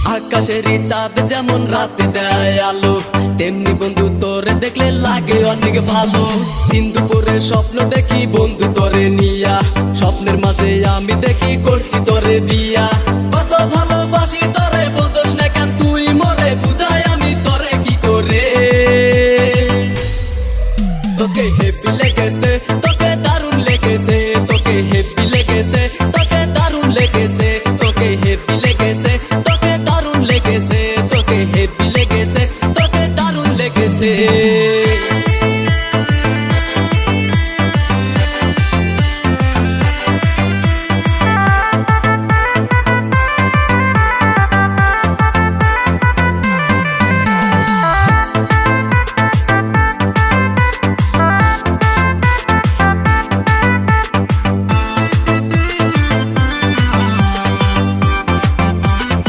আকাশেরই চাঁদ যেমন রাতে দেয় আলো, তেমনি বন্ধু তোরে দেখলে লাগে অনেক ভালো। দিন দুপুরে স্বপ্ন দেখি বন্ধু তোরে নিয়া, স্বপ্নের মাঝে আমি দেখি করছি তোরে বিয়া। কত ভালোবাসা